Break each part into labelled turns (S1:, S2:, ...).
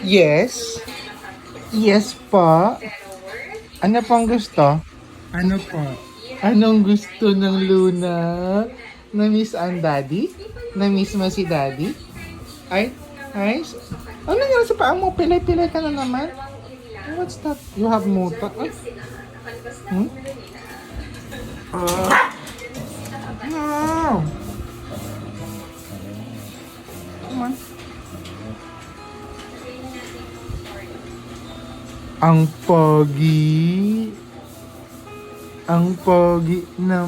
S1: Yes. Yes po. Ano pong gusto? Ano po? Anong gusto ng Luna? Na-miss ang daddy? Na-miss mo si daddy? Ay, ay. Ano nangyari sa paa mo? Pilay-pilay ka na naman? What's that? You have muta? Ay. Hmm? No. Come on. Ang pogi. Ang pogi na...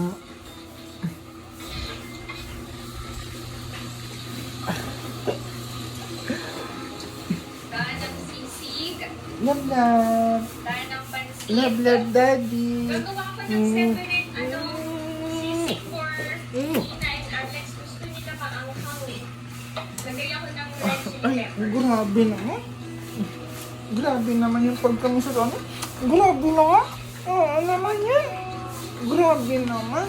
S2: Daan ng sisig.
S1: Love, love.
S2: Daan ng pansit.
S1: Love, love, daddy.
S2: Gagawa ko ng separate, sisig for Ina and Alex. Gusto nila maanghang eh. Lagay ako ng red chili
S1: Ay,
S2: pepper.
S1: grabe naman. Grabe naman yung pagkamis sa ano. Grabe naman. Oo naman yan. Grabe naman.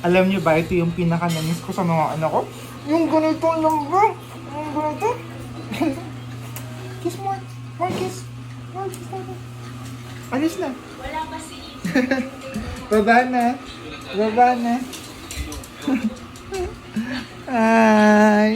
S1: Alam niyo ba, ito yung pinaka-namis ko sa mga anak ko? Yung ganito lang ba? Yung ganito? Kiss more. More kiss. More kiss na. Alis na.
S2: Wala pa si
S1: Baba na. Baba na. Hi.